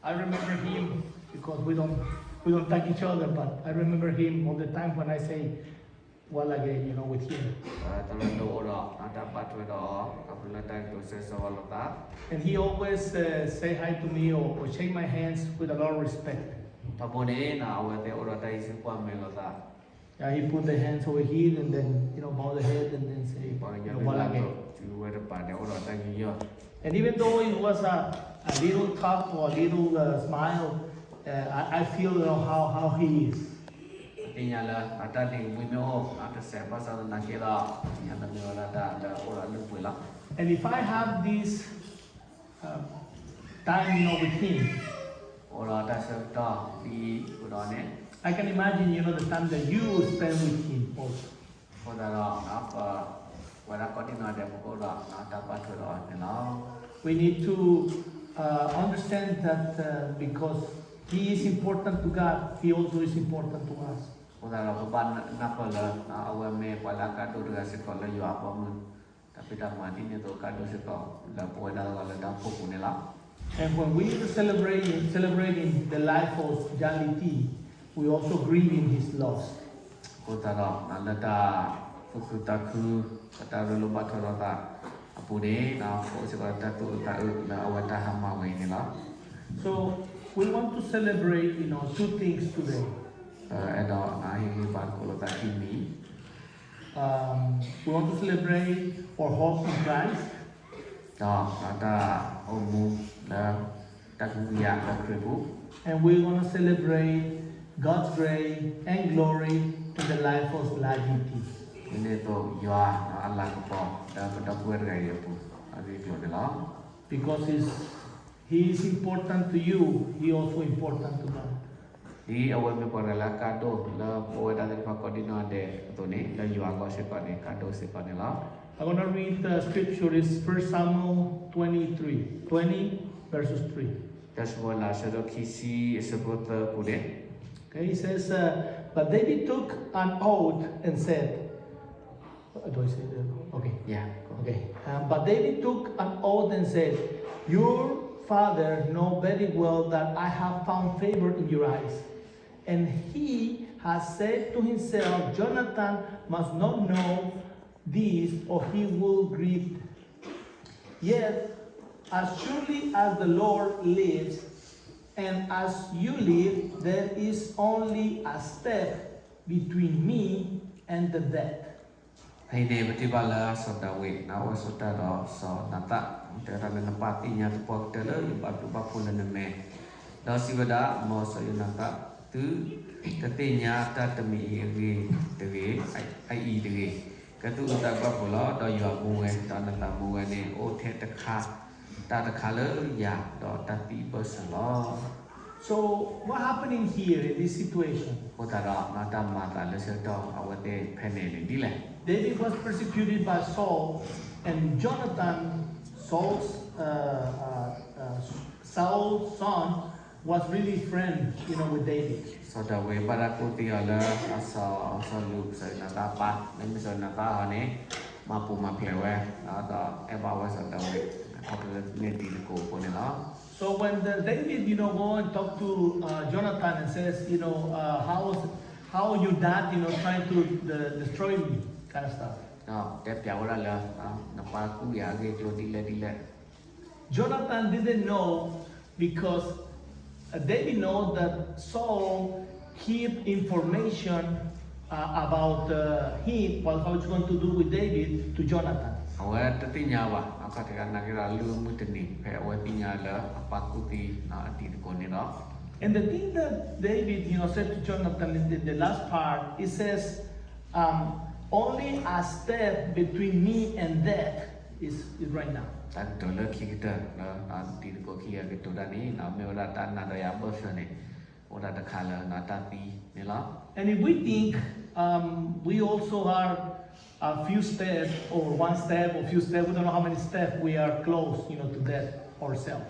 I remember him because we don't thank each other, but I remember him all the time when I say well again, with him. And he always say hi to me or shake my hands with a lot of respect. Yeah, he put the hands over here and then bow the head and then say well again. And even though it was a little talk or a little smile, I feel how he is. And if I have this time with him, I can imagine the time that you spend with him also. We need to understand that because he is important to God, he also is important to us. And when we are celebrating the life of Jaliti, we also grieving his loss. So we want to celebrate, two things today. We want to celebrate our hope in Christ. And we want to celebrate God's grace and glory in the life of Jaliti. Because he is important to you, he also important to God. I'm going to read the scripture. It's 1 Samuel 20 verses 3. Okay, it says, but David took an oath and said, do I say that? Okay. Yeah. Okay. But David took an oath and said, your father knows very well that I have found favor in your eyes. And he has said to himself, Jonathan must not know this or he will grieve. Yet, as surely as the Lord lives, and as you live, there is only a step between me and the death. So what happening here in this situation? David was persecuted by Saul, and Jonathan, Saul's son, was really friend, with David. So when David, go and talk to Jonathan and says, how your dad, trying to destroy me, kind of stuff. Jonathan didn't know because David knows that Saul keep information about him, how it's going to do with David, to Jonathan. And the thing that David, said to Jonathan in the last part, it says, only a step between me and death is right now. And if we think we also are a few steps or one step or few steps, we don't know how many steps we are close, to death ourselves.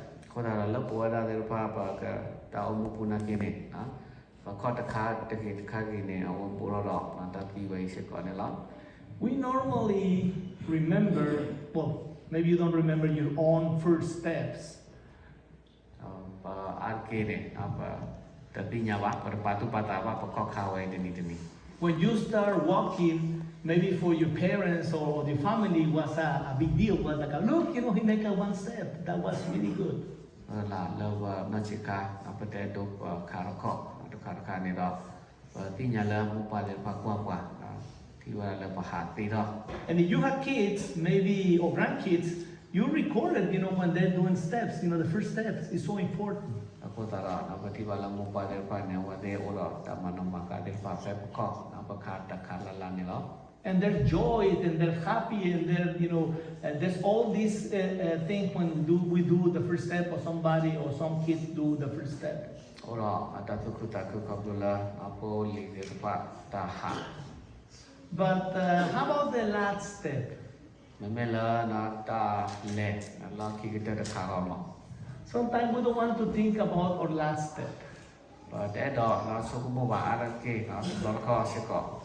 We normally remember, well, maybe you don't remember your own first steps. arke ne tadinya wa patu pata wa pakokhawe deni When you start walking, maybe for your parents or your family was a big deal. Was like, look, he make a one step. That was really good. la love nachika apate do kharako do kharaka ne do tinya la mu pa le pa kwa thi wa le pa ha ti do. And if you have kids, maybe or grandkids, you record it, when they're doing steps. The first steps is so important. Ako tara na pati wala mo pa le pa ne wa de olo ta manoma ka de pa pe ko na pa kha ta khala la ne lo. And they're joyed and they're happy and they're, there's all these things when we do the first step or somebody or some kids do the first step. Ora atatu kutaku kabula apo li de pa ta ha. But how about the last step? Memela na ta le na la ki kita de kharama. Sometimes we don't want to think about our last step. But that dog na so ko ba ara ke na lo ko se ko.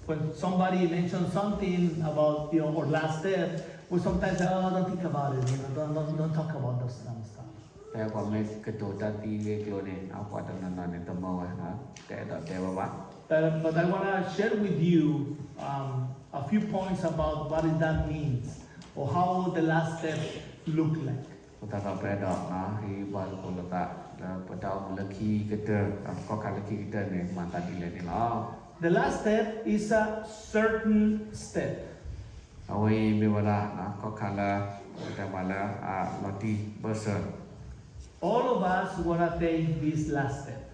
When somebody mentions something about our last step, we sometimes say, oh, don't think about it. Don't talk about those kind of stuff. Pe ko me ke to ta ti le klo ne a ko ta na ne to mo ha te da te ba. But I want to share with you a few points about what that means or how the last step look like. Ta ka pe da na hi ba ko la ta pa da la ki ke te ko ka la ki ke te ne ma ta di le ni la. The last step is a certain step. Awai me wala na ko ka la ta ma la a lo ti ba se. All of us want to take this last step.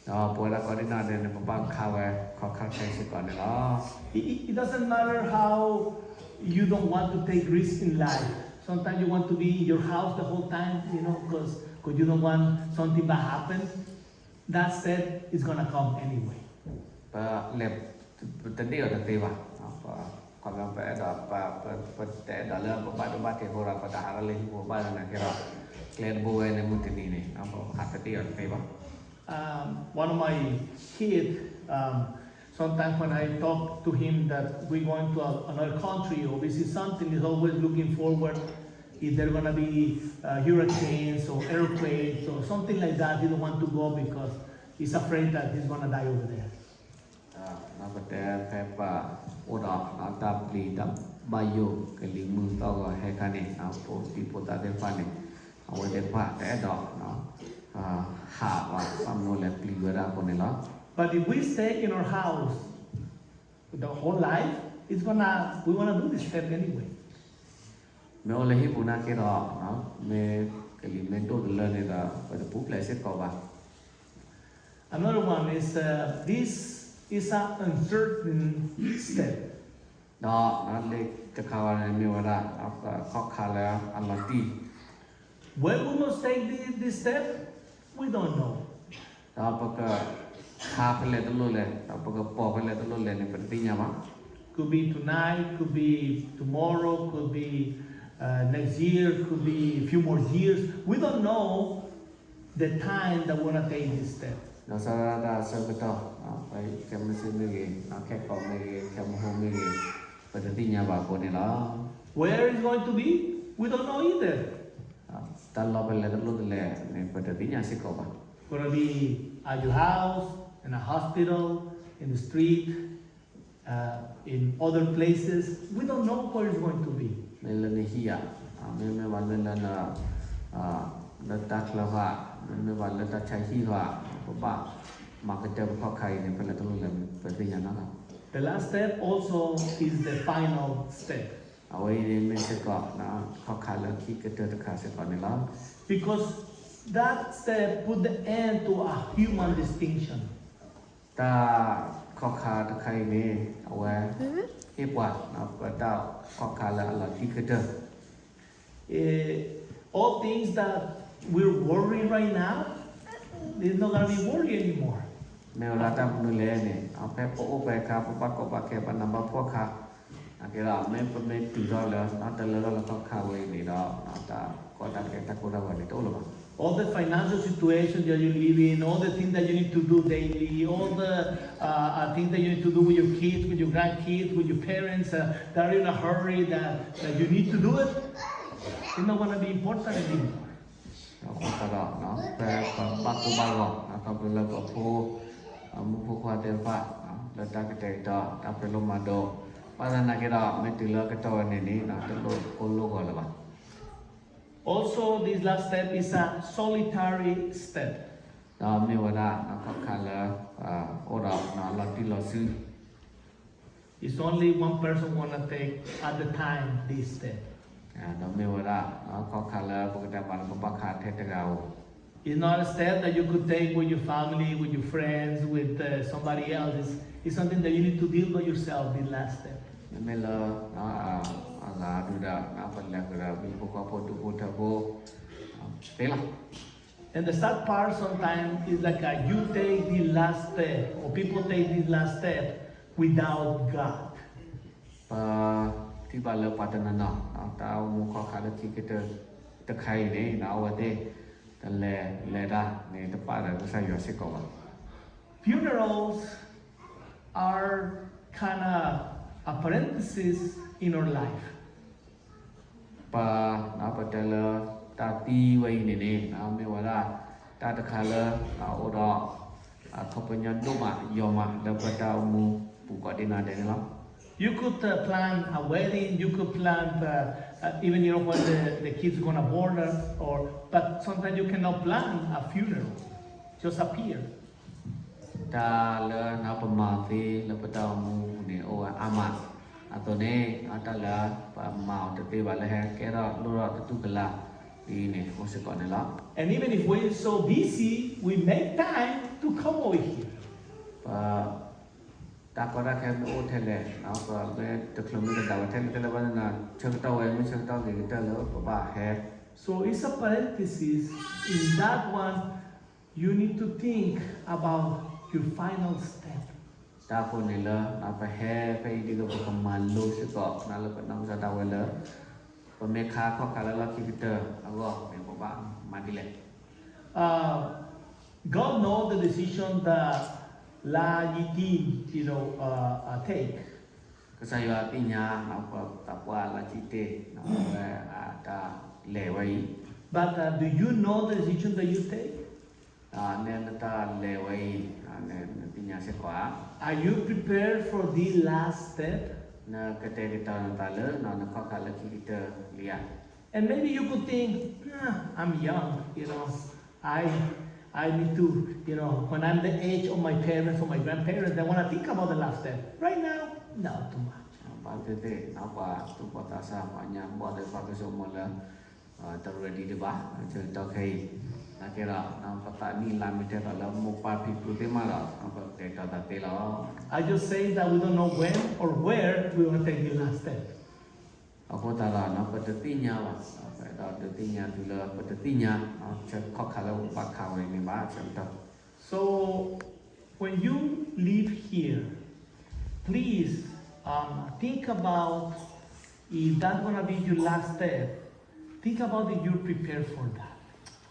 No, po la ko ni na ne pa kha wa ko kha sai se ko ne la. It doesn't matter how you don't want to take risks in life. Sometimes you want to be in your house the whole time, because you don't want something bad happen. That step is going to come anyway. Pa le ta dio ta te ba. Pa ko la pa da pa te da la pa do ba te ho ra pa da ha le ho ba na ke ra. Kler bo ne mutini ne. Apo ha ta dio te ba. One of my kids, sometimes when I talk to him that we're going to another country or visit something, he's always looking forward if there are going to be hurricanes or airplanes or something like that. He don't want to go because he's afraid that he's going to die over there. Na pa te pe pa o da na ta pli da ba yo ke li mu to ga he ka ne na po ti po ta de pa ne. Awe de pa te do no. Ha wa pa mo le pli ga da ko ne la. But if we stay in our house the whole life, we wanna do this step anyway. Me o le hi pu na ke do no. Me ke li me do le ne da pa de pu ple se ko ba. Another one is this is an uncertain step. No, na le te ka wa ne me wa da ko kha la a la ti. When we must take this step, we don't know. Da pa ka kha le to lo le da pa ka po le to lo le ne pa ti nya ma. Could be tonight, could be tomorrow, could be next year, could be a few more years. We don't know the time that we're gonna take this step. No sa da sa ka to pa ke me se me ge na ke ko me ge ke mo ho me ge pa ti nya ba ko ne la. Where it's going to be, we don't know either. Ta lo pa le to lo le ne pa ti nya se ko ba. Gonna be at your house, in a hospital, in the street, in other places. We don't know where it's going to be. Me le ne hi ya me wa le na na ta kla va me wa le ta chai hi va ba ma ka te ko khai ne pa le to lo le pa ti nya na la. The last step also is the final step. Awai ne me se ko na ko kha le ki ke te ka se ko ne la. Because that step put the end to a human distinction. Ta ko kha ta khai ne awa he pa na pa ta ko kha la la ki ke te. All things that we're worried right now, it's not going to be worry anymore. Me la ta nu le ne a pe po o pe ka pa ko pa ke pa na ba po kha a ke la me pa me ti do la na ta le la ko kha we ni do na ta ko ta ke ta ko da wa ni to lo ba. All the financial situation that you live in, all the things that you need to do daily, all the things that you need to do with your kids, with your grandkids, with your parents that are in a hurry, that you need to do it, it's not going to be important anymore. nó không ta đó nó về còn bắt cô bao gọn nó còn về là có phô một phô khoa tiền phạt là ta cái chạy đó ta phải lông mà đồ bắt ra là cái đó mới từ lơ cái trò này ní nó tự lô cô lô gọi là bạn. Also, this last step is a solitary step. Đó mình vào đó nó có khá là ô đó nó là tí lò sư. It's only one person wanna take at the time this step. Đó mình vào đó nó có khá là một cái bạn có bác khá thế gạo. It's not a step that you could take with your family, with your friends, with somebody else. It's something that you need to deal with yourself. This last step. Mình là nó là đủ đó nó vẫn là cái đó mình có phô tu phô thơ vô thế là. And the sad part sometimes is like you take the last step, or people take this last step without God. Và thì bà lỡ bắt nó nó tao muốn khó khăn là chỉ cái tờ khay này nó ở đây tờ lệ ra này tờ bắt là nó sai rồi sẽ có. Funerals are kind of a parenthesis in our life. Và nó bắt đầu ta ti vậy này nó mới vào ra ta tờ khay là nó ở đó không phải nhân đúng mà do mà đã bắt đầu mua bù quả đi nào đấy lắm. You could plan a wedding. You could plan even when the kids are gonna born, but sometimes you cannot plan a funeral. Just appear. Ta lỡ nó bầm màu thì là bắt đầu mua này ô amat atau này ta lỡ màu từ từ vào là cái đó lúc đó tu cái là đi này không sẽ còn nữa lắm. And even if we're so busy, we make time to come over here. Và ta có ra cái ô thế này nó có cái thực lực mình đầu thế này là là chân tàu ấy mới chân tàu thì ta lỡ của bà hè. So it's a parenthesis. In that one, you need to think about your final step. Taคนnày lỡ nó phải hè phải đi gặp một màn lô sẽ có nó là vẫn nằm ra đầu ấy lỡ và mấy khá khó khăn là khi kita agak mấy của bạn mà đi lên. God knows the decision that La Yitin, take. Cái sai vào tin nhà nó có tập qua là chi tiết nó về ta lệ vậy. But do you know the decision that you take? Nên ta lệ vậy nên tin nhà sẽ quá. Are you prepared for the last step? Nó cái tên ta lớn nó khó khăn là khi kita lihat. And maybe you could think, I'm young, I need to, when I'm the age of my parents or my grandparents, I want to think about the last step. Right now, not too much. Bao nhiêu thế, nó qua tu qua ta sa qua nhà bỏ được qua cái số một là ta ready đi ba, chơi tao khi là cái đó nó có ta đi làm cái đó là một vài people thế mà đó, nó có cái đó ta thế đó. I just say that we don't know when or where we want to take the last step. Aku tak lah, nak bertanya lah, dah bertanya tu lah, bertanya, kau kalau bakal ini macam tu. So, when you leave here, please think about if that's gonna be your last step. Think about if you're prepared for that.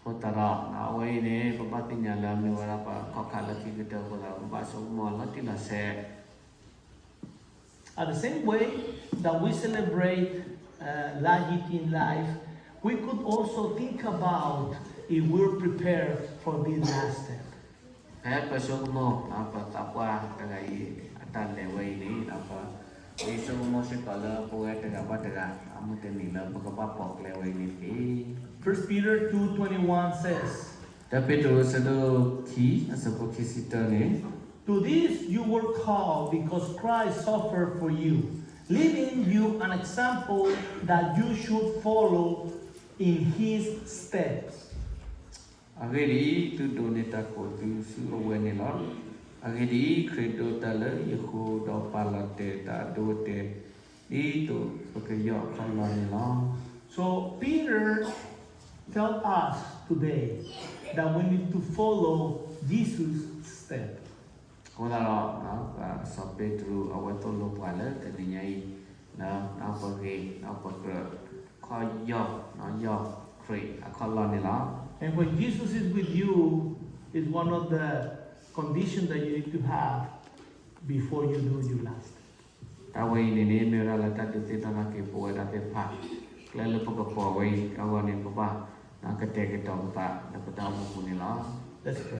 Aku tak lah, nak awak ini bertanya lah, ni apa kau kalau kita kalau bahasa semua lah tidak set. At the same way that we celebrate Lajitin life, we could also think about if we're prepared for this last step. Apa semua apa takwa dengan atas level ini apa itu semua sekolah boleh terdapat dengan amat ini lah berapa level ini. 1 Peter 2:21 says, Tapi terus ada seperti situ ni. To this you were called because Christ suffered for you, leaving you an example that you should follow in his steps. Agadi tu doneta ko tu su awene lo. Agadi credo tala yako do palate ta do te di tu pakayo kalon lo. So Peter tells us today that we need to follow Jesus' steps. Kalau nak sampai tu awak tolong pala tadinya nak pergi nak pergi kau yo create kalau ni lah. And when Jesus is with you, is one of the conditions that you need to have before you do your last. Tahu ini mereka letak di tanah kepo ada tepat. Lalu pokok pawai awak ni apa? กระเตกระตองปะแล้วก็เต้าบุญนี่ล้อ Let's pray.